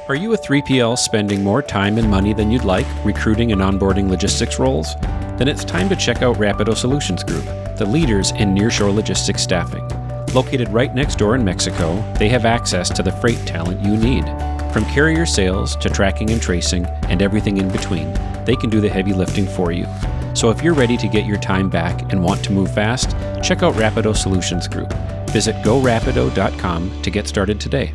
Are you a 3PL spending more time and money than you'd like recruiting and onboarding logistics roles? Then it's time to check out Rapido Solutions Group, the leaders in nearshore logistics staffing. Located right next door in Mexico, they have access to the freight talent you need. From carrier sales to tracking and tracing and everything in between, they can do the heavy lifting for you. So if you're ready to get your time back and want to move fast, check out Rapido Solutions Group. Visit gorapido.com to get started today.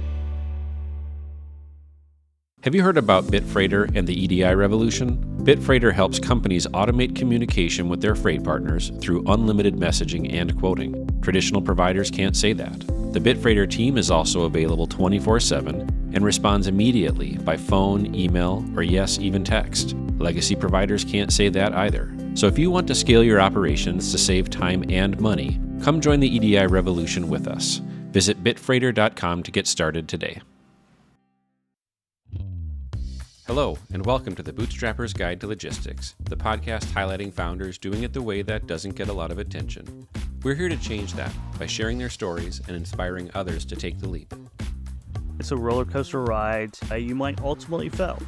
Have you heard about Bitfreighter and the EDI revolution? Bitfreighter helps companies automate communication with their freight partners through unlimited messaging and quoting. Traditional providers can't say that. The Bitfreighter team is also available 24/7 and responds immediately by phone, email, or yes, even text. Legacy providers can't say that either. So if you want to scale your operations to save time and money, come join the EDI revolution with us. Visit bitfreighter.com to get started today. Hello, and welcome to the Bootstrapper's Guide to Logistics, the podcast highlighting founders doing it the way that doesn't get a lot of attention. We're here to change that by sharing their stories and inspiring others to take the leap. It's a roller coaster ride. You might ultimately fail.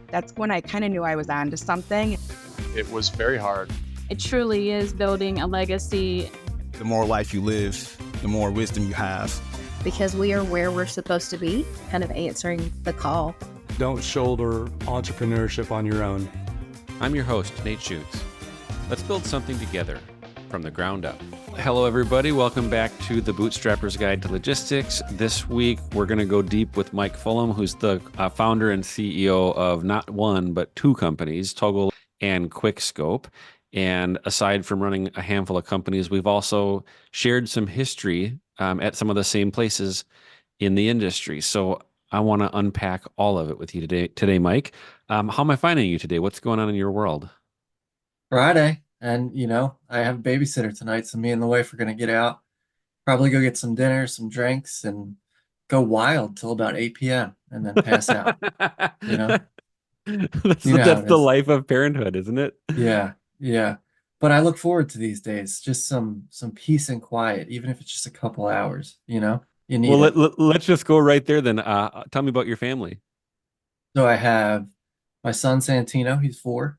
That's when I kind of knew I was onto something. It was very hard. It truly is building a legacy. The more life you live, the more wisdom you have. Because we are where we're supposed to be, kind of answering the call. Don't shoulder entrepreneurship on your own. I'm your host, Nate Schutz. Let's build something together from the ground up. Hello, everybody. Welcome back to the Bootstrapper's Guide to Logistics. This week, we're going to go deep with Mike Fullam, who's the founder and CEO of not one, but two companies, Togo and QuikSkope. And aside from running a handful of companies, we've also shared some history at some of the same places in the industry. So I want to unpack all of it with you today, Mike. How am I finding you today? What's going on in your world? Friday, and I have a babysitter tonight, so me and the wife are going to get out, probably go get some dinner, some drinks, and go wild till about 8 p.m. and then pass out. That's the life of parenthood, isn't it? Yeah. But I look forward to these days, just some peace and quiet, even if it's just a couple hours, You need let's just go right there then. Tell me about your family. So I have my son, Santino, he's 4.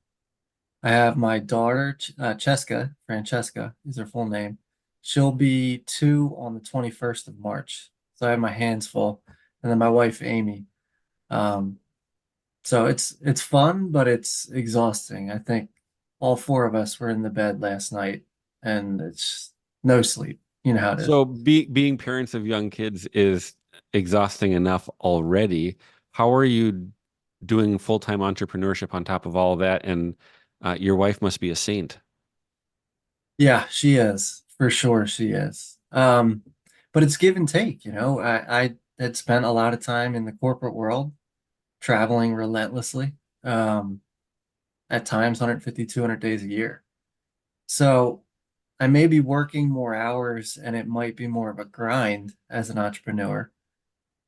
I have my daughter, Francesca is her full name. She'll be 2 on the 21st of March. So I have my hands full. And then my wife, Amy. So it's fun, but it's exhausting. I think all 4 of us were in the bed last night, and it's no sleep. You know how it is. So being parents of young kids is exhausting enough already. How are you doing full-time entrepreneurship on top of all of that? And your wife must be a saint. Yeah, she is. For sure she is. But it's give and take, I had spent a lot of time in the corporate world, traveling relentlessly, at times 150, 200 days a year. So I may be working more hours and it might be more of a grind as an entrepreneur.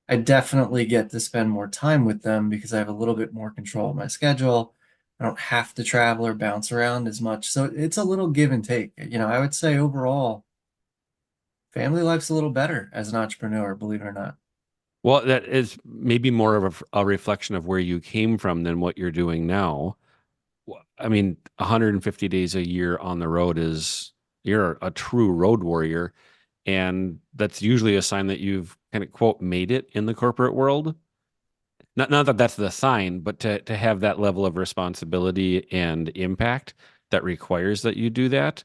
I definitely get to spend more time with them because I have a little bit more control of my schedule. I don't have to travel or bounce around as much. So it's a little give and take. I would say overall, family life's a little better as an entrepreneur, believe it or not. Well, that is maybe more of a reflection of where you came from than what you're doing now. I mean, 150 days a year on the road you're a true road warrior, and that's usually a sign that you've kind of quote made it in the corporate world. Not that that's the sign, but to have that level of responsibility and impact that requires that you do that.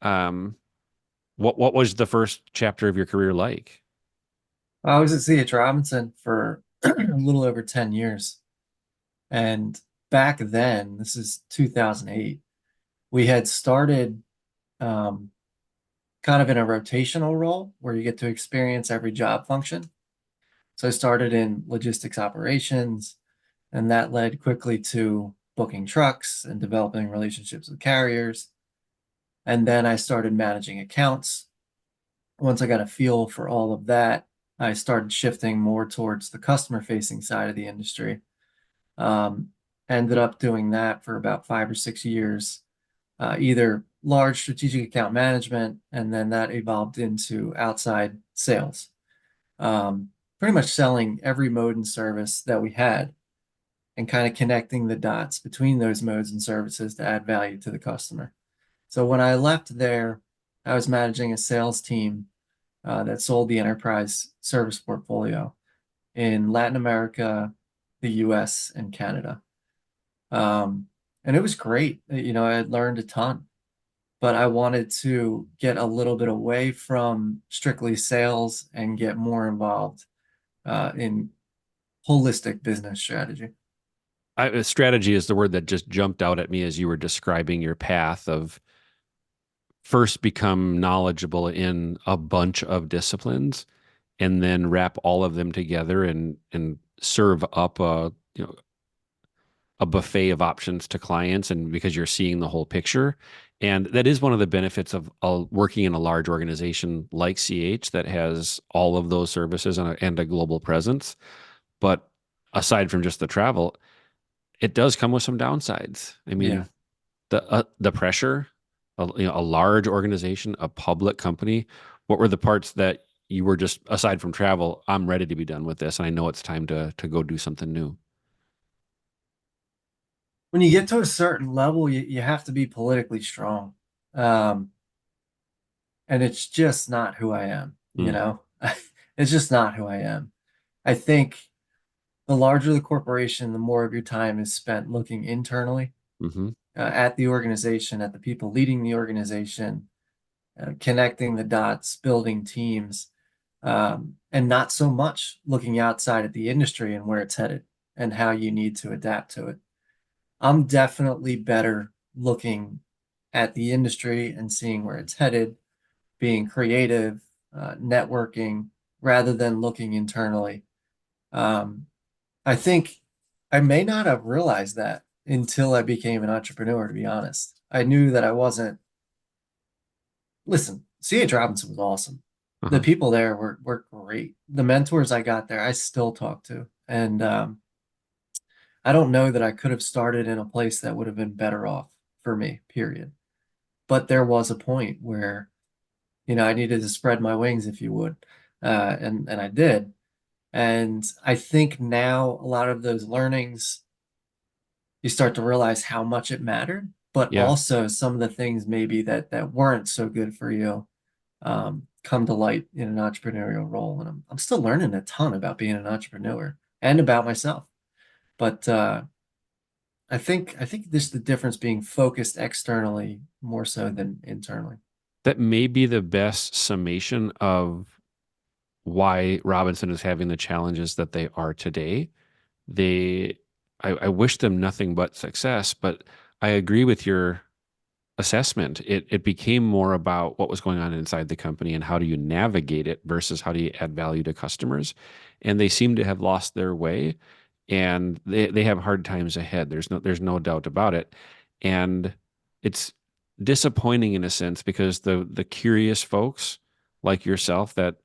What was the first chapter of your career like? I was at C.H. Robinson for a little over 10 years. And back then, this is 2008, we had started kind of in a rotational role where you get to experience every job function. So I started in logistics operations, and that led quickly to booking trucks and developing relationships with carriers. And then I started managing accounts. Once I got a feel for all of that, I started shifting more towards the customer-facing side of the industry. Ended up doing that for about 5 or 6 years, either large strategic account management, and then that evolved into outside sales. pretty much selling every mode and service that we had and kind of connecting the dots between those modes and services to add value to the customer. So when I left there, I was managing a sales team that sold the enterprise service portfolio in Latin America, the US, and Canada. And it was great. You know, I had learned a ton, but I wanted to get a little bit away from strictly sales and get more involved in holistic business strategy. Strategy is the word that just jumped out at me as you were describing your path of first become knowledgeable in a bunch of disciplines and then wrap all of them together and serve up a buffet of options to clients, and because you're seeing the whole picture. And that is one of the benefits of working in a large organization like CH that has all of those services and a global presence. But aside from just the travel, it does come with some downsides. I mean, Yeah. the pressure, a large organization, a public company. What were the parts that you were just, aside from travel, I'm ready to be done with this, and I know it's time to go do something new? When you get to a certain level, you have to be politically strong. Um, and it's just not who I am, you Mm. know? It's just not who I am. I think the larger the corporation, the more of your time is spent looking internally Hmm. at the organization, at the people leading the organization, connecting the dots, building teams, and not so much looking outside at the industry and where it's headed and how you need to adapt to it. I'm definitely better looking at the industry and seeing where it's headed, being creative, networking, rather than looking internally. Um, I think I may not have realized that until I became an entrepreneur, to be honest. I knew that I wasn't. Listen, C.H. Robinson was awesome. The Uh-huh. people there were great. The mentors I got there, I still talk to. And I don't know that I could have started in a place that would have been better off for me, period. But there was a point where, you know, I needed to spread my wings, if you would. And I did. And I think now a lot of those learnings, you start to realize how much it mattered, but Yeah. also some of the things maybe that weren't so good for you come to light in an entrepreneurial role. And I'm still learning a ton about being an entrepreneur and about myself. But I think this the difference being focused externally more so than internally. That may be the best summation of why Robinson is having the challenges that they are today. They, I wish them nothing but success, but I agree with your assessment. It became more about what was going on inside the company and how do you navigate it versus how do you add value to customers. And they seem to have lost their way, and they have hard times ahead. There's no doubt about it. And it's disappointing in a sense because the curious folks like yourself that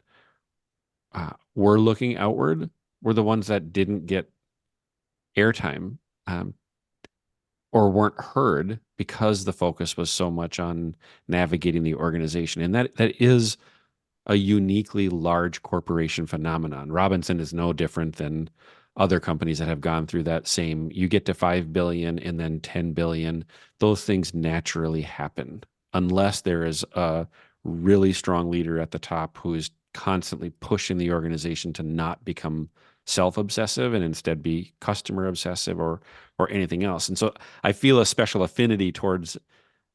were looking outward were the ones that didn't get airtime, um, or weren't heard because the focus was so much on navigating the organization. And that is a uniquely large corporation phenomenon. Robinson is no different than other companies that have gone through that same, you get to 5 billion and then 10 billion. Those things naturally happen unless there is a really strong leader at the top who is constantly pushing the organization to not become self-obsessive and instead be customer obsessive or anything else. And so I feel a special affinity towards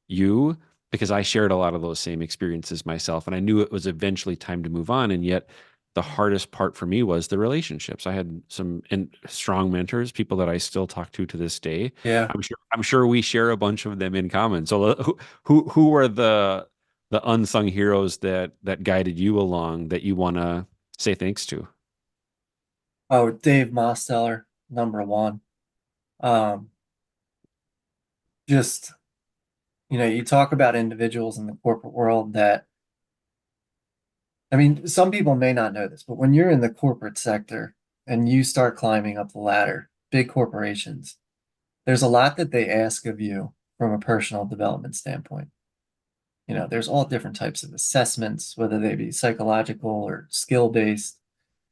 you because I shared a lot of those same experiences myself, and I knew it was eventually time to move on. And yet the hardest part for me was the relationships. I had some strong mentors, people that I still talk to this day. Yeah. I'm sure we share a bunch of them in common. So who are the unsung heroes that guided you along that you want to say thanks to? Oh, Dave Mosteller, number one. Um, just, you know, you talk about individuals in the corporate world that, I mean, some people may not know this, but when you're in the corporate sector and you start climbing up the ladder, big corporations, there's a lot that they ask of you from a personal development standpoint. You know, there's all different types of assessments, whether they be psychological or skill based.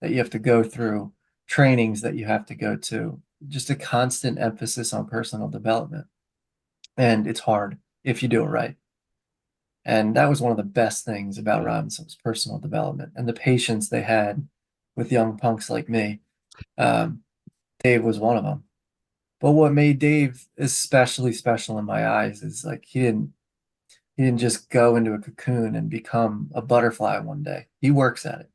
that you have to go through, trainings that you have to go to, just a constant emphasis on personal development. And it's hard if you do it right. And that was one of the best things about Robinson was personal development and the patience they had with young punks like me. Um, Dave was one of them. But what made Dave especially special in my eyes is like he didn't just go into a cocoon and become a butterfly one day. He works at it.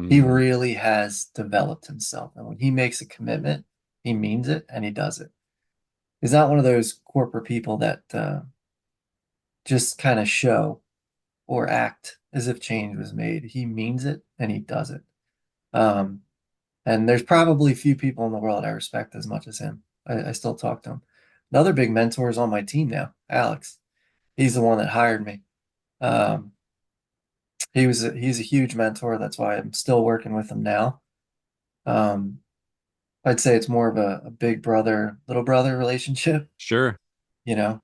He Mm. really has developed himself. And when he makes a commitment, he means it and he does it. He's not one of those corporate people that just kind of show or act as if change was made. He means it and he does it. Um, and there's probably few people in the world I respect as much as him. I still talk to him. Another big mentor is on my team now, Alex. He's the one that hired me. Um, he's a huge mentor. That's why I'm still working with him now. Um, I'd say it's more of a big brother, little brother relationship. Sure. You know,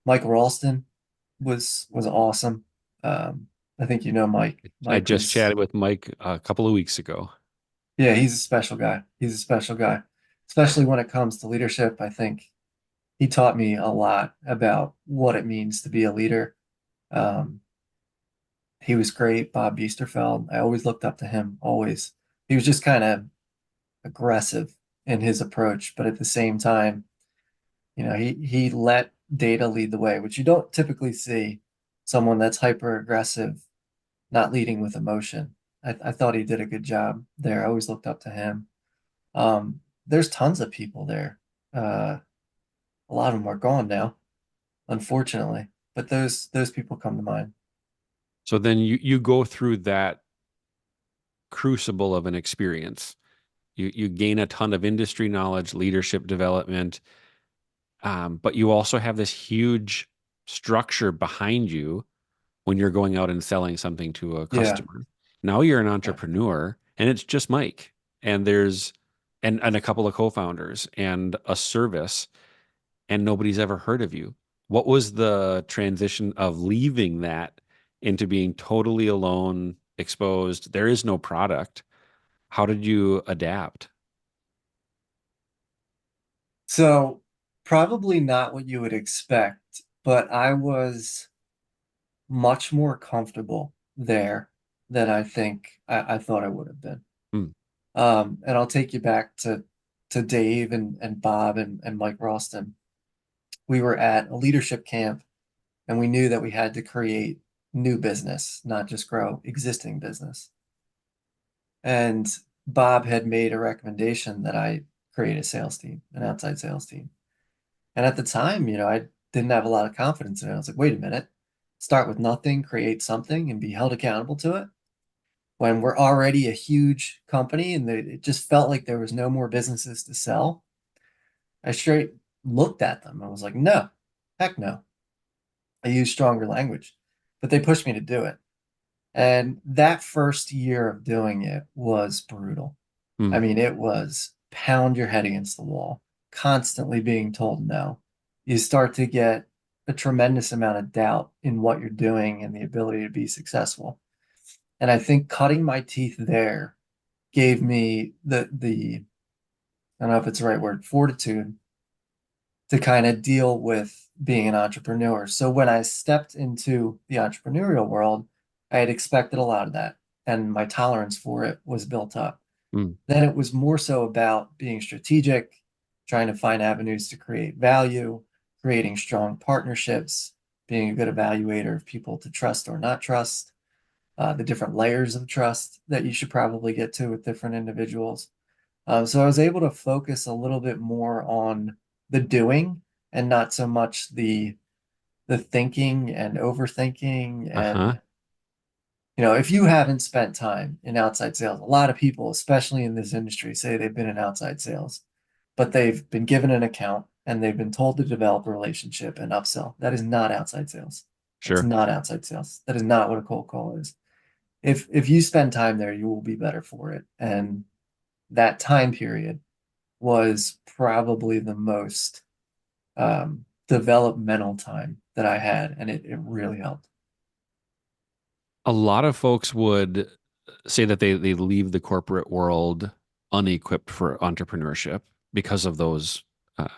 Mike Ralston was awesome. I think you know Mike. I Mike just was chatted with Mike a couple of weeks ago. Yeah, he's a special guy. He's a special guy, especially when it comes to leadership. I think he taught me a lot about what it means to be a leader. Um, he was great. Bob Biesterfeld. I always looked up to him, always. He was just kind of aggressive in his approach, but at the same time, he let data lead the way, which you don't typically see someone that's hyper aggressive not leading with emotion. I thought he did a good job there. I always looked up to him. There's tons of people there. A lot of them are gone now, unfortunately, but those people come to mind. So then you go through that crucible of an experience. You gain a ton of industry knowledge, leadership development, but you also have this huge structure behind you when you're going out and selling something to a Yeah, customer. Now you're an yeah. entrepreneur, and it's just Mike, and there's and a couple of co-founders and a service, and nobody's ever heard of you. What was the transition of leaving that into being totally alone, exposed? There is no product. How did you adapt? So probably not what you would expect, but I was much more comfortable there than I think I thought I would have been. Hmm. And I'll take you back to Dave and Bob and Mike Ralston. We were at a leadership camp and we knew that we had to create new business, not just grow existing business. And Bob had made a recommendation that I create a sales team, an outside sales team. And at the time, I didn't have a lot of confidence in it. I was like, wait a minute, start with nothing, create something, and be held accountable to it. When we're already a huge company and it just felt like there was no more businesses to sell, I straight looked at them and was like, no, heck no. I use stronger language, but they pushed me to do it. And that first year of doing it was brutal. Hmm. I mean, it was pound your head against the wall, constantly being told no. You start to get a tremendous amount of doubt in what you're doing and the ability to be successful. And I think cutting my teeth there gave me the I don't know if it's the right word, fortitude to kind of deal with being an entrepreneur. So when I stepped into the entrepreneurial world, I had expected a lot of that, and my tolerance for it was built up. Hmm. Then it was more so about being strategic, trying to find avenues to create value, creating strong partnerships, being a good evaluator of people to trust or not trust, the different layers of trust that you should probably get to with different individuals. So I was able to focus a little bit more on the doing and not so much the thinking and overthinking. Uh-huh. And if you haven't spent time in outside sales, a lot of people, especially in this industry, say they've been in outside sales, but they've been given an account and they've been told to develop a relationship and upsell. That is not outside sales. That's Sure. not outside sales. That is not what a cold call is. If you spend time there, you will be better for it. And that time period was probably the most developmental time that I had, and it really helped. A lot of folks would say that they leave the corporate world unequipped for entrepreneurship because of those. Uh,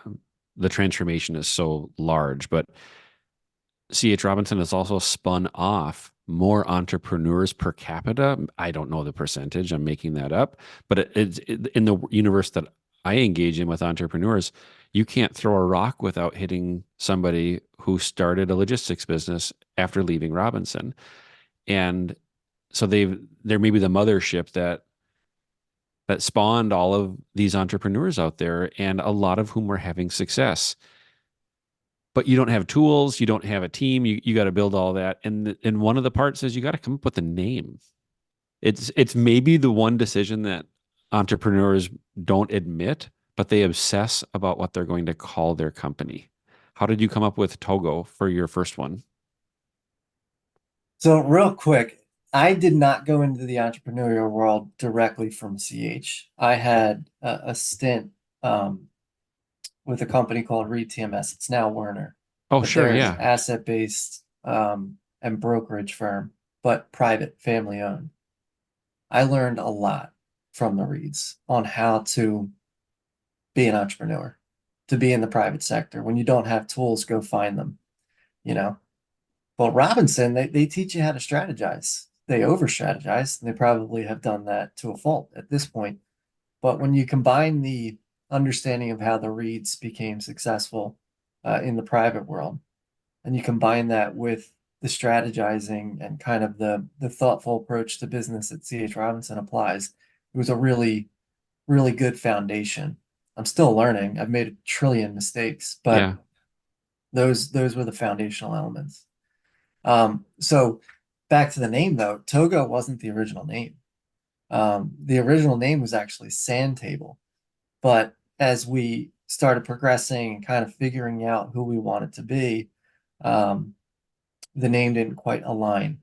the transformation is so large, but C.H. Robinson has also spun off more entrepreneurs per capita. I don't know the percentage. I'm making that up, but in the universe that I engage in with entrepreneurs, you can't throw a rock without hitting somebody who started a logistics business after leaving Robinson. And so they're maybe the mothership that spawned all of these entrepreneurs out there, and a lot of whom were having success. But you don't have tools, you don't have a team, you got to build all that. And one of the parts is you got to come up with a name. It's maybe the one decision that entrepreneurs don't admit, but they obsess about what they're going to call their company. How did you come up with Togo for your first one? So real quick, I did not go into the entrepreneurial world directly from CH. I had a stint with a company called Reed TMS. It's now Werner, Oh, but sure, they're an yeah. asset-based and brokerage firm, but private, family owned. I learned a lot from the Reeds on how to be an entrepreneur, to be in the private sector. When you don't have tools, go find them, you know. Well, Robinson, they teach you how to strategize. They over strategize, and they probably have done that to a fault at this point. But when you combine the understanding of how the Reeds became successful in the private world, and you combine that with the strategizing and kind of the thoughtful approach to business that C.H. Robinson applies, it was a really, really good foundation. I'm still learning. I've made a trillion mistakes, but Yeah. those were the foundational elements. So back to the name though, Togo wasn't the original name. The original name was actually Sand Table, but as we started progressing and kind of figuring out who we wanted to be, um, the name didn't quite align.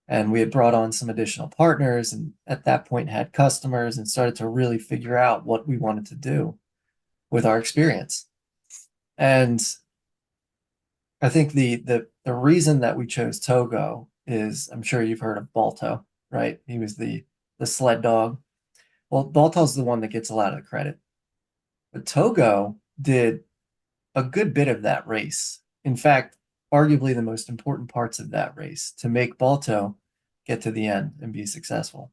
And we had brought on some additional partners, and at that point had customers and started to really figure out what we wanted to do with our experience. And I think the reason that we chose Togo is I'm sure you've heard of Balto, right? He was the sled dog. Well, Balto's the one that gets a lot of the credit. But Togo did a good bit of that race. In fact, arguably the most important parts of that race to make Balto get to the end and be successful.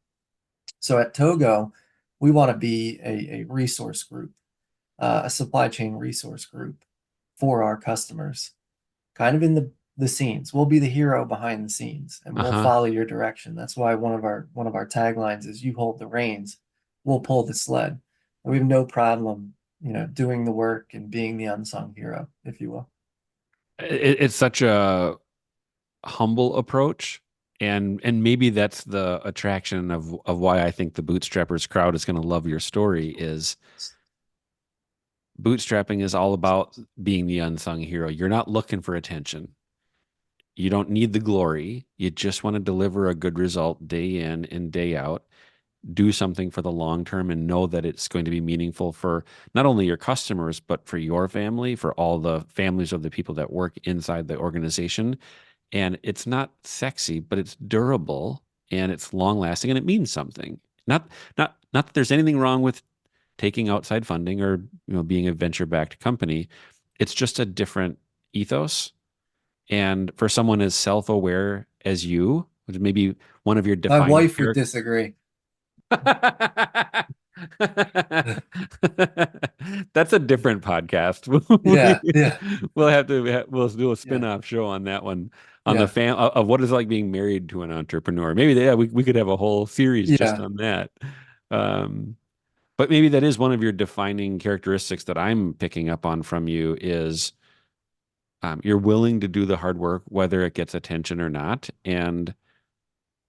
So at Togo, we want to be a resource group, a supply chain resource group for our customers, kind of in the scenes. We'll be the hero behind the scenes and we'll Uh-huh. follow your direction. That's why one of our taglines is you hold the reins, we'll pull the sled. And we have no problem, doing the work and being the unsung hero, if you will. It's such a humble approach, and maybe that's the attraction of why I think the bootstrappers crowd is going to love your story. Is bootstrapping is all about being the unsung hero. You're not looking for attention. You don't need the glory. You just want to deliver a good result day in and day out. Do something for the long term and know that it's going to be meaningful for not only your customers, but for your family, for all the families of the people that work inside the organization. And it's not sexy, but it's durable and it's long lasting and it means something. Not that there's anything wrong with taking outside funding or being a venture backed company. It's just a different ethos. And for someone as self aware as you, which may be one of your My defining wife would characteristics. disagree. That's a different podcast. Yeah, yeah, We'll do a yeah, spin-off show on that one on the yeah, fan of what it's like being married to an entrepreneur. Maybe we could have a whole series just yeah. on that. Um, but maybe that is one of your defining characteristics that I'm picking up on from you is you're willing to do the hard work, whether it gets attention or not. And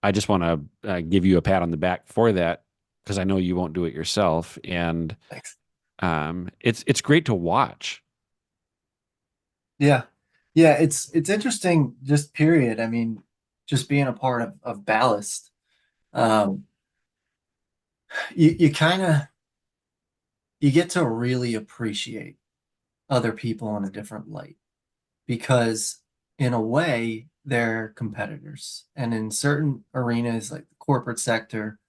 I just want to give you a pat on the back for that because I know you won't do it yourself. And Thanks. it's great to watch. Yeah. Yeah, it's interesting, just period. I mean, just being a part of Ballast, um, you kind of you get to really appreciate other people in a different light because in a way they're competitors. And in certain arenas like the corporate sector,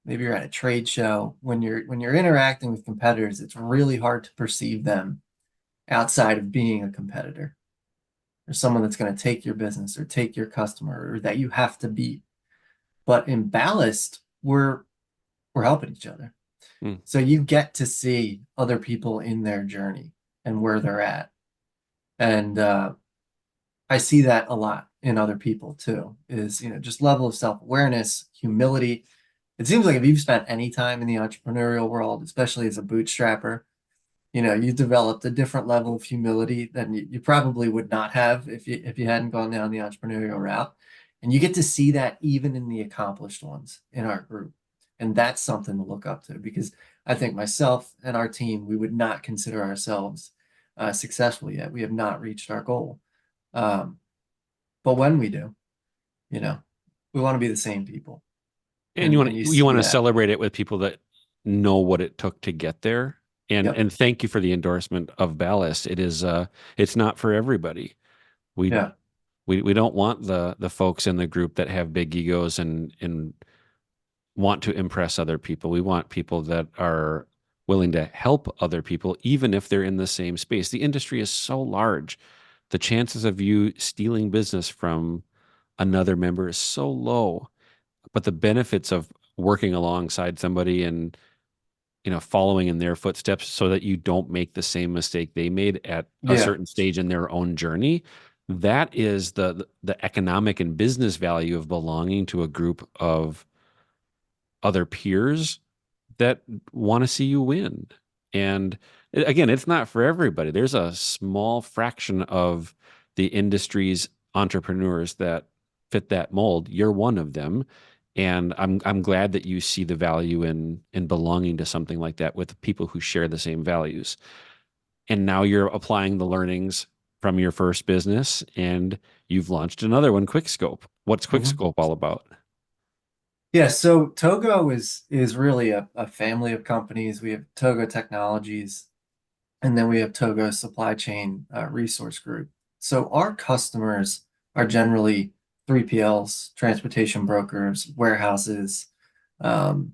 maybe you're at a trade show, when you're interacting with competitors, it's really hard to perceive them outside of being a competitor or someone that's going to take your business or take your customer or that you have to beat. But in ballast, we're helping each other. So you get to see other people in their journey and where they're at. And I see that a lot in other people too, is, just level of self-awareness, humility. It seems like if you've spent any time in the entrepreneurial world, especially as a bootstrapper, you've developed a different level of humility than you probably would not have if you hadn't gone down the entrepreneurial route. And you get to see that even in the accomplished ones in our group. And that's something to look up to, because I think myself and our team, we would not consider ourselves successful yet. We have not reached our goal. But when we do, we want to be the same people. And you want to celebrate it with people that know what it took to get there. And thank you for the endorsement of ballast. It is it's not for everybody. We don't want the folks in the group that have big egos and want to impress other people. We want people that are willing to help other people, even if they're in the same space. The industry is so large. The chances of you stealing business from another member is so low, but the benefits of working alongside somebody and following in their footsteps so that you don't make the same mistake they made at a certain stage in their own journey, that is the economic and business value of belonging to a group of other peers that want to see you win. And again, it's not for everybody. There's a small fraction of the industry's entrepreneurs that fit that mold. You're one of them. And I'm glad that you see the value in belonging to something like that with people who share the same values. And now you're applying the learnings from your first business, and you've launched another one, QuikSkope. What's QuikSkope all about? Yeah, so Togo is really a family of companies. We have Togo Technologies, and then we have Togo Supply Chain Resource Group. So our customers are generally 3PLs, transportation brokers, warehouses, and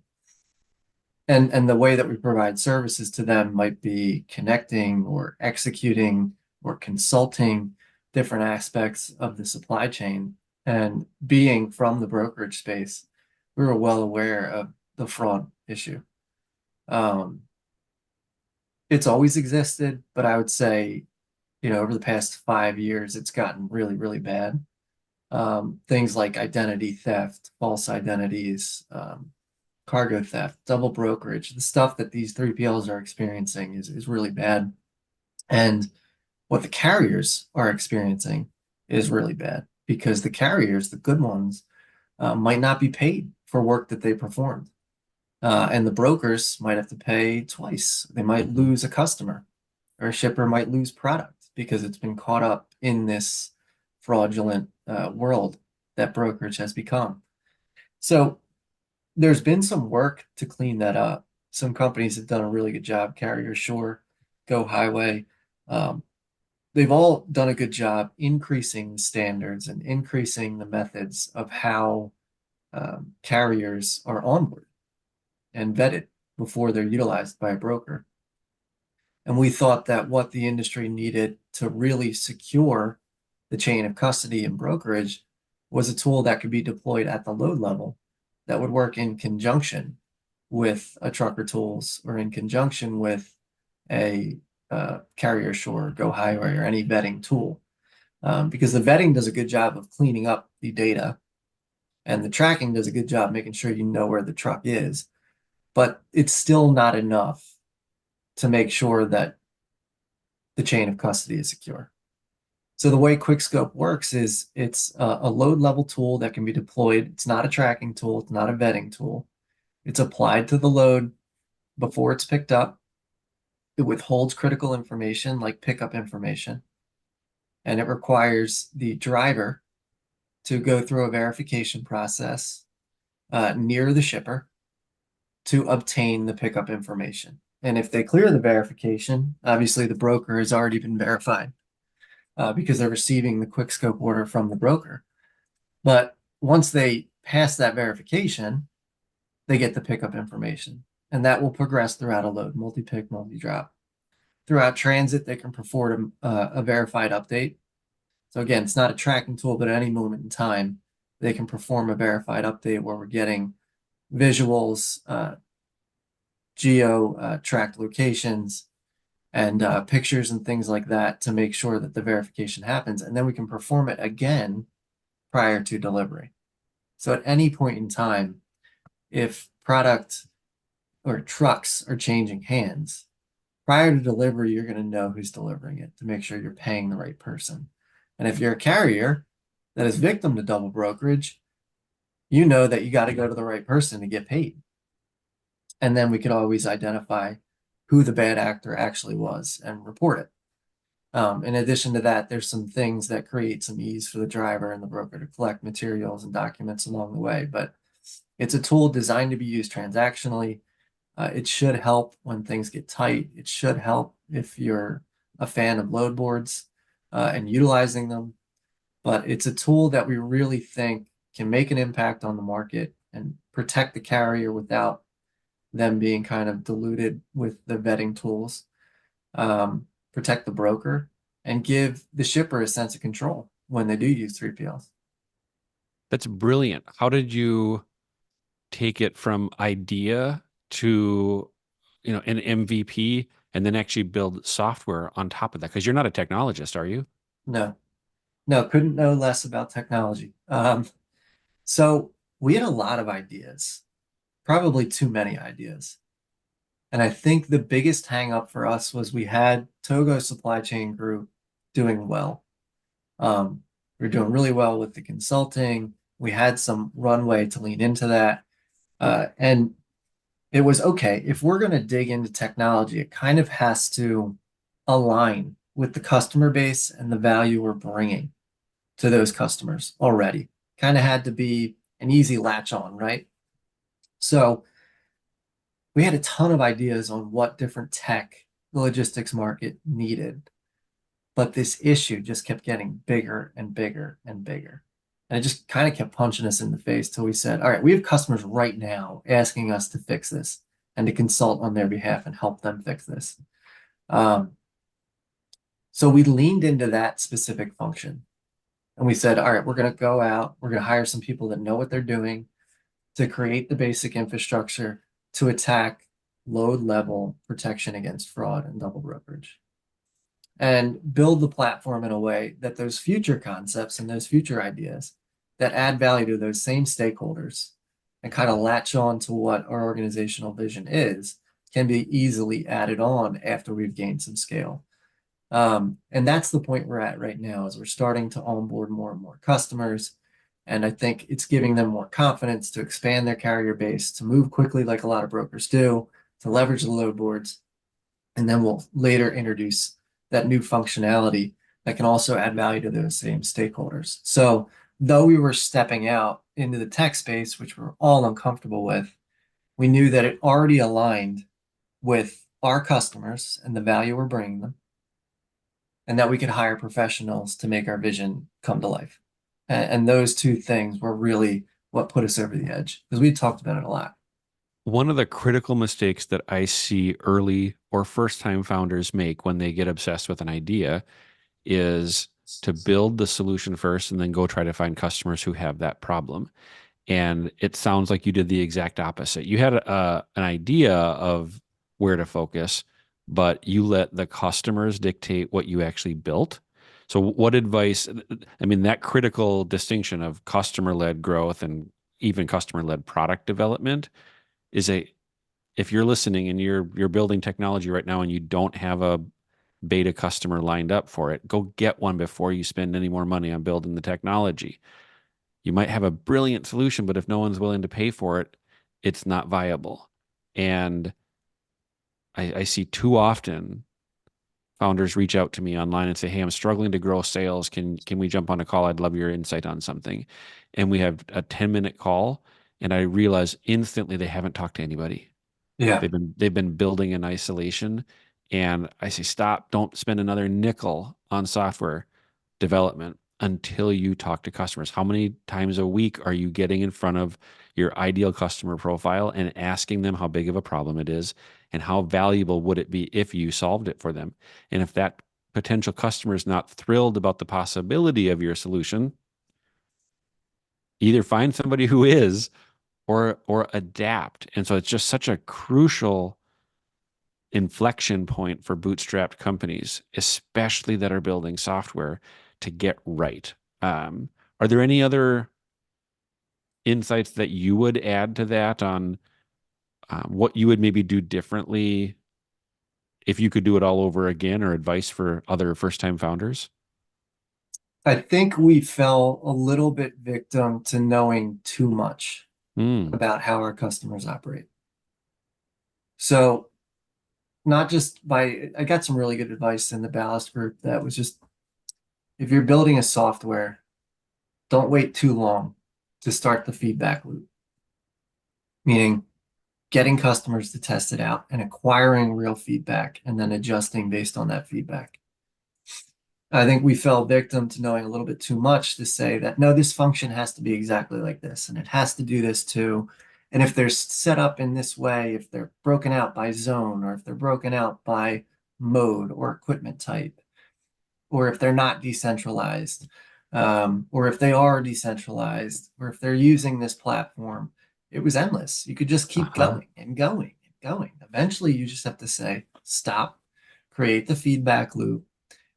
the way that we provide services to them might be connecting or executing or consulting different aspects of the supply chain. And being from the brokerage space, we were well aware of the fraud issue. It's always existed, but I would say, over the past 5 years, it's gotten really, really bad. Things like identity theft, false identities, cargo theft, double brokerage, the stuff that these 3PLs are experiencing is really bad. And what the carriers are experiencing is really bad, because the carriers, the good ones, might not be paid for work that they performed. And the brokers might have to pay twice. They might lose a customer, or a shipper might lose product because it's been caught up in this fraudulent world that brokerage has become. So there's been some work to clean that up. Some companies have done a really good job. Carrier Shore, Go Highway. They've all done a good job increasing the standards and increasing the methods of how carriers are onboarded and vetted before they're utilized by a broker. And we thought that what the industry needed to really secure the chain of custody and brokerage was a tool that could be deployed at the load level that would work in conjunction with a trucker tools or in conjunction with a Carrier Shore, Go Highway, or any vetting tool. Because the vetting does a good job of cleaning up the data, and the tracking does a good job making sure you know where the truck is. But it's still not enough to make sure that the chain of custody is secure. So the way QuikSkope works is it's a load level tool that can be deployed. It's not a tracking tool. It's not a vetting tool. It's applied to the load before it's picked up. It withholds critical information like pickup information. And it requires the driver to go through a verification process near the shipper to obtain the pickup information. And if they clear the verification, obviously the broker has already been verified because they're receiving the QuikSkope order from the broker. But once they pass that verification, they get the pickup information. And that will progress throughout a load, multi-pick, multi-drop. Throughout transit, they can perform a verified update. So again, it's not a tracking tool, but at any moment in time, they can perform a verified update where we're getting visuals, geo tracked locations, and pictures and things like that to make sure that the verification happens. And then we can perform it again prior to delivery. So at any point in time, if product or trucks are changing hands, prior to delivery, you're going to know who's delivering it to make sure you're paying the right person. And if you're a carrier that is victim to double brokerage, you know that you got to go to the right person to get paid. And then we could always identify who the bad actor actually was and report it. In addition to that, there's some things that create some ease for the driver and the broker to collect materials and documents along the way. But it's a tool designed to be used transactionally. It should help when things get tight. It should help if you're a fan of load boards and utilizing them. But it's a tool that we really think can make an impact on the market and protect the carrier without them being kind of diluted with the vetting tools, protect the broker, and give the shipper a sense of control when they do use 3PLs. That's brilliant. How did you take it from idea to, an MVP and then actually build software on top of that? Because you're not a technologist, are you? No, couldn't know less about technology. So we had a lot of ideas, probably too many ideas. And I think the biggest hang up for us was we had Togo supply chain group doing well. We were doing really well with the consulting. We had some runway to lean into that. And it was okay. If we're going to dig into technology, it kind of has to align with the customer base and the value we're bringing to those customers already. Kind of had to be an easy latch on, right? So we had a ton of ideas on what different tech the logistics market needed. But this issue just kept getting bigger and bigger and bigger. And it just kind of kept punching us in the face till we said, all right, we have customers right now asking us to fix this and to consult on their behalf and help them fix this. So we leaned into that specific function. And we said, all right, we're going to go out, we're going to hire some people that know what they're doing to create the basic infrastructure to attack load level protection against fraud and double brokerage. And build the platform in a way that those future concepts and those future ideas that add value to those same stakeholders and kind of latch on to what our organizational vision is can be easily added on after we've gained some scale. And that's the point we're at right now, is we're starting to onboard more and more customers. And I think it's giving them more confidence to expand their carrier base, to move quickly like a lot of brokers do, to leverage the load boards. And then we'll later introduce that new functionality that can also add value to those same stakeholders. So though we were stepping out into the tech space, which we're all uncomfortable with, we knew that it already aligned with our customers and the value we're bringing them, and that we could hire professionals to make our vision come to life. And those two things were really what put us over the edge, because we talked about it a lot. One of the critical mistakes that I see early or first-time founders make when they get obsessed with an idea is to build the solution first and then go try to find customers who have that problem. And it sounds like you did the exact opposite. You had an idea of where to focus, but you let the customers dictate what you actually built. So what advice, that critical distinction of customer-led growth and even customer-led product development is if you're listening and you're building technology right now and you don't have a beta customer lined up for it, go get one before you spend any more money on building the technology. You might have a brilliant solution, but if no one's willing to pay for it, it's not viable. And I see too often founders reach out to me online and say, hey, I'm struggling to grow sales. Can we jump on a call? I'd love your insight on something. And we have a 10-minute call, and I realize instantly they haven't talked to anybody. Yeah. They've been building in isolation. And I say, stop, don't spend another nickel on software development. until you talk to customers? How many times a week are you getting in front of your ideal customer profile and asking them how big of a problem it is and how valuable would it be if you solved it for them? And if that potential customer is not thrilled about the possibility of your solution, either find somebody who is or adapt. And so it's just such a crucial inflection point for bootstrapped companies, especially that are building software, to get right. Are there any other insights that you would add to that on what you would maybe do differently if you could do it all over again, or advice for other first-time founders? I think we fell a little bit victim to knowing too much about how our customers operate. So not just I got some really good advice in the Ballast group that was just, if you're building a software, don't wait too long to start the feedback loop. Meaning getting customers to test it out and acquiring real feedback and then adjusting based on that feedback. I think we fell victim to knowing a little bit too much to say that, no, this function has to be exactly like this, and it has to do this too. And if they're set up in this way, if they're broken out by zone, or if they're broken out by mode or equipment type, or if they're not decentralized, or if they are decentralized, or if they're using this platform, it was endless. You could just keep going and going and going. Eventually, you just have to say, stop, create the feedback loop,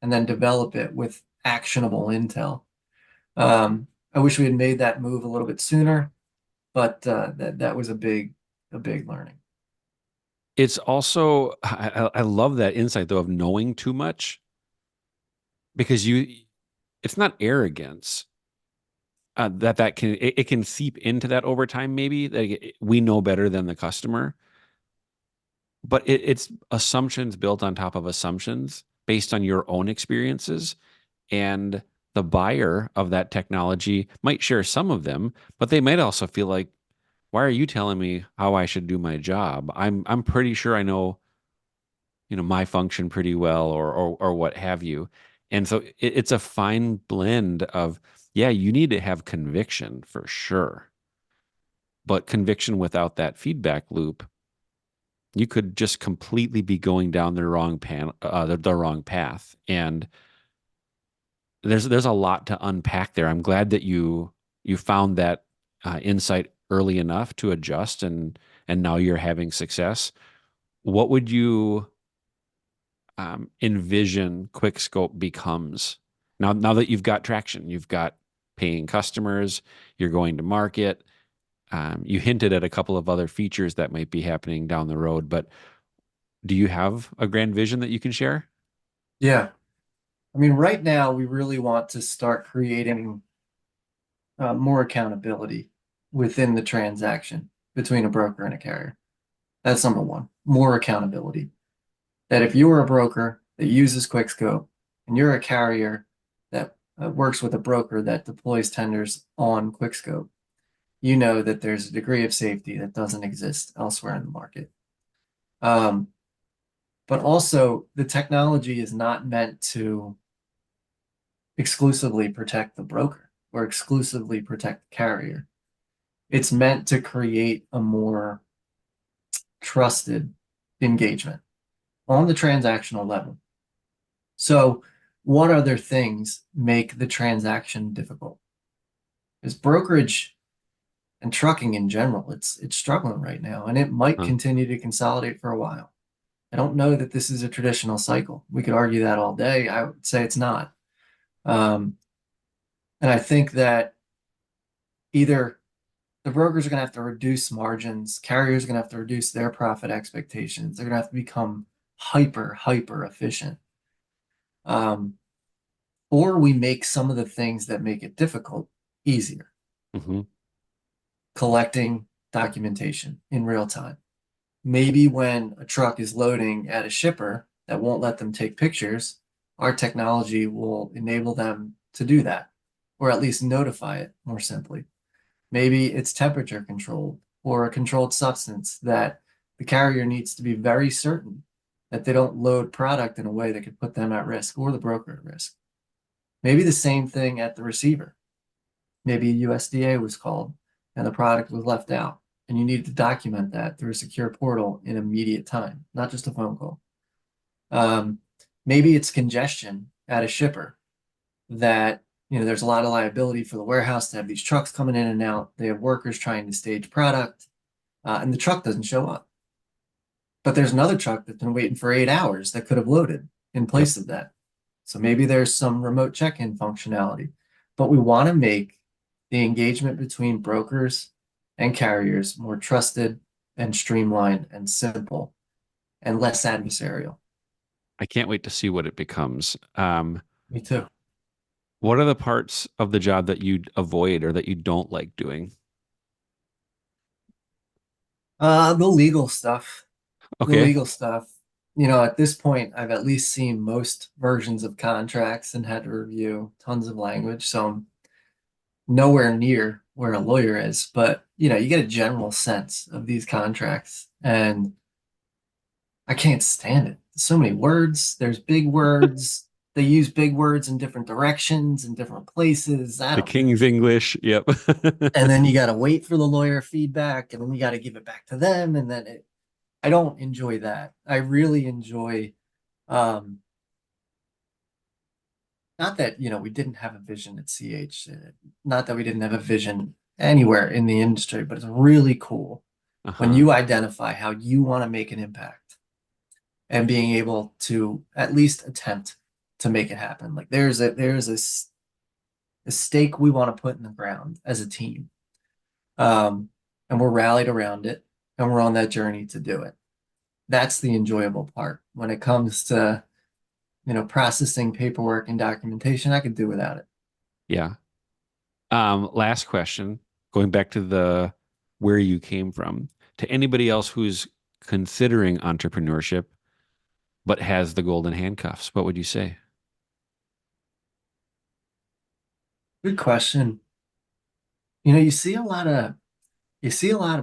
and then develop it with actionable intel. I wish we had made that move a little bit sooner, but that was a big learning. It's also, I love that insight though of knowing too much, because it's not arrogance. That can it can seep into that over time. Maybe that we know better than the customer, but it's assumptions built on top of assumptions based on your own experiences, and the buyer of that technology might share some of them, but they might also feel like, why are you telling me how I should do my job? I'm pretty sure I know, my function pretty well, or what have you. And so it's a fine blend of, yeah, you need to have conviction for sure, but conviction without that feedback loop, you could just completely be going down the wrong path. And there's a lot to unpack there. I'm glad that you found that insight early enough to adjust, and now you're having success. What would you envision QuikSkope becomes now that you've got traction, you've got paying customers, you're going to market? You hinted at a couple of other features that might be happening down the road, but do you have a grand vision that you can share? Yeah. I mean, right now, we really want to start creating more accountability within the transaction between a broker and a carrier. That's number one, more accountability. That if you're a broker that uses QuikSkope and you're a carrier that works with a broker that deploys tenders on QuikSkope, you know that there's a degree of safety that doesn't exist elsewhere in the market. But also, the technology is not meant to exclusively protect the broker or exclusively protect the carrier. It's meant to create a more trusted engagement on the transactional level. So what other things make the transaction difficult? Is brokerage and trucking in general, it's struggling right now, and it might continue to consolidate for a while. I don't know that this is a traditional cycle. We could argue that all day. I would say it's not. And I think that either the brokers are going to have to reduce margins, carriers are going to have to reduce their profit expectations. They're going to have to become hyper efficient. Or we make some of the things that make it difficult easier. Collecting documentation in real time. Maybe when a truck is loading at a shipper that won't let them take pictures, our technology will enable them to do that, or at least notify it more simply. Maybe it's temperature controlled or a controlled substance that the carrier needs to be very certain that they don't load product in a way that could put them at risk or the broker at risk. Maybe the same thing at the receiver. Maybe USDA was called and the product was left out, and you needed to document that through a secure portal in immediate time, not just a phone call. Maybe it's congestion at a shipper that, there's a lot of liability for the warehouse to have these trucks coming in and out. They have workers trying to stage product, and the truck doesn't show up. But there's another truck that's been waiting for 8 hours that could have loaded in place of that. So maybe there's some remote check-in functionality, but we want to make the engagement between brokers and carriers more trusted and streamlined and simple and less adversarial. I can't wait to see what it becomes. Me too. What are the parts of the job that you avoid or that you don't like doing? The legal stuff. The Okay. legal stuff. At this point, I've at least seen most versions of contracts and had to review tons of language. So I'm nowhere near where a lawyer is, but you get a general sense of these contracts, and I can't stand it. So many words. There's big words. They use big words in different directions in different places. I The don't. King's English. Yep. And then you got to wait for the lawyer feedback, and then you got to give it back to them, and then I don't enjoy that. I really enjoy, um, not that, we didn't have a vision at CH, not that we didn't have a vision anywhere in the industry, but it's really cool when you identify how you want to make an impact and being able to at least attempt to make it happen. Like there's a stake we want to put in the ground as a team. And we're rallied around it, and we're on that journey to do it. That's the enjoyable part. When it comes to, processing paperwork and documentation, I could do without it. Yeah. Last question, going back to the where you came from, to anybody else who's considering entrepreneurship but has the golden handcuffs, what would you say? Good question. You see a lot of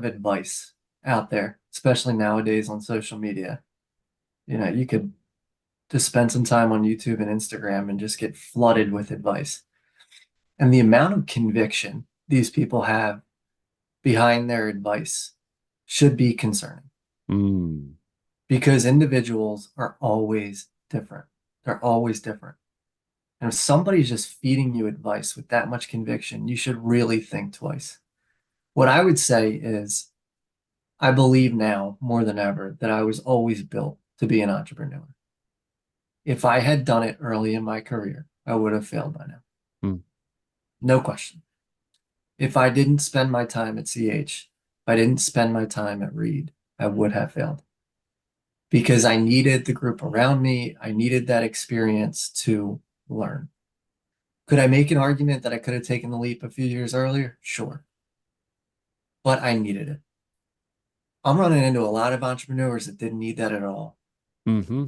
advice out there, especially nowadays on social media. You could just spend some time on YouTube and Instagram and just get flooded with advice. And the amount of conviction these people have behind their advice should be concerning, Mm, because individuals are always different. They're always different. And if somebody's just feeding you advice with that much conviction, you should really think twice. What I would say is, I believe now more than ever that I was always built to be an entrepreneur. If I had done it early in my career, I would have failed by now. mm. No question. If I didn't spend my time at CH, if I didn't spend my time at Reed, I would have failed, because I needed the group around me. I needed that experience to learn. Could I make an argument that I could have taken the leap a few years earlier? Sure. But I needed it. I'm running into a lot of entrepreneurs that didn't need that at all. Mm-hmm.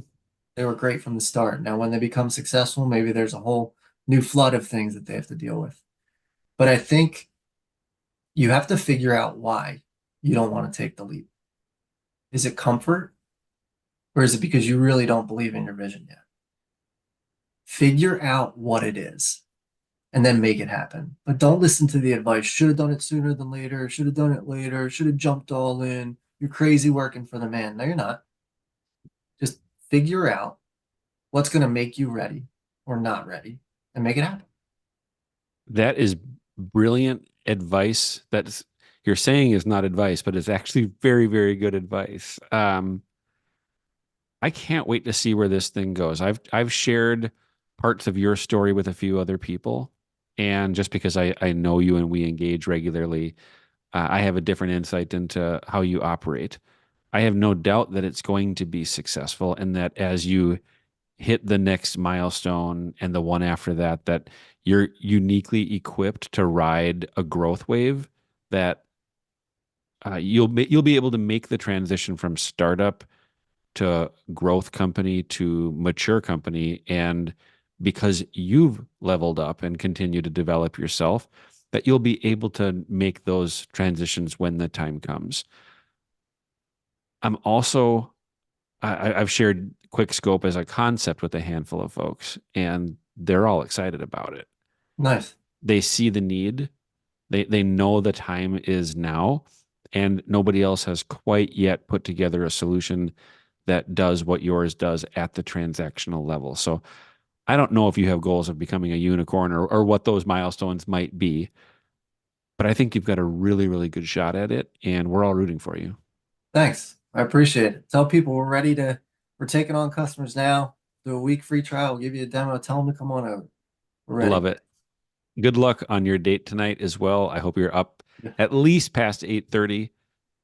They were great from the start. Now, when they become successful, maybe there's a whole new flood of things that they have to deal with. But I think you have to figure out why you don't want to take the leap. Is it comfort? Or is it because you really don't believe in your vision yet? Figure out what it is and then make it happen. But don't listen to the advice. Should have done it sooner than later. Should have done it later. Should have jumped all in. You're crazy working for the man. No, you're not. Just figure out what's going to make you ready or not ready and make it happen. That is brilliant advice. That's you're saying is not advice, but it's actually very, very good advice. I can't wait to see where this thing goes. I've shared parts of your story with a few other people, and just because I know you and we engage regularly, I have a different insight into how you operate. I have no doubt that it's going to be successful, and that as you hit the next milestone and the one after that, that you're uniquely equipped to ride a growth wave that you'll be able to make the transition from startup to growth company to mature company. And because you've leveled up and continue to develop yourself, that you'll be able to make those transitions when the time comes. I'm also, I've shared QuikSkope as a concept with a handful of folks, and they're all excited about it. Nice. They see the need. They know the time is now, and nobody else has quite yet put together a solution that does what yours does at the transactional level. So I don't know if you have goals of becoming a unicorn or what those milestones might be, but I think you've got a really, really good shot at it, and we're all rooting for you. Thanks. I appreciate it. Tell people we're taking on customers now. Do a week free trial. We'll give you a demo. Tell them to come on over. We're ready. Love it. Good luck on your date tonight as well. I hope you're up at least past 8:30,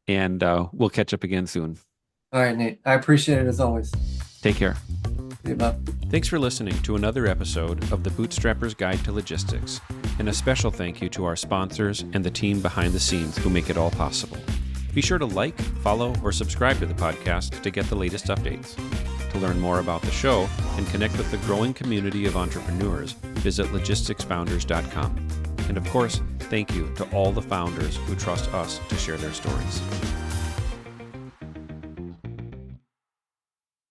and we'll catch up again soon. All right, Nate. I appreciate it as always. Take care. See you, bud. Thanks for listening to another episode of the Bootstrapper's Guide to Logistics, and a special thank you to our sponsors and the team behind the scenes who make it all possible. Be sure to like, follow, or subscribe to the podcast to get the latest updates. To learn more about the show and connect with the growing community of entrepreneurs, visit logisticsfounders.com. And of course, thank you to all the founders who trust us to share their stories.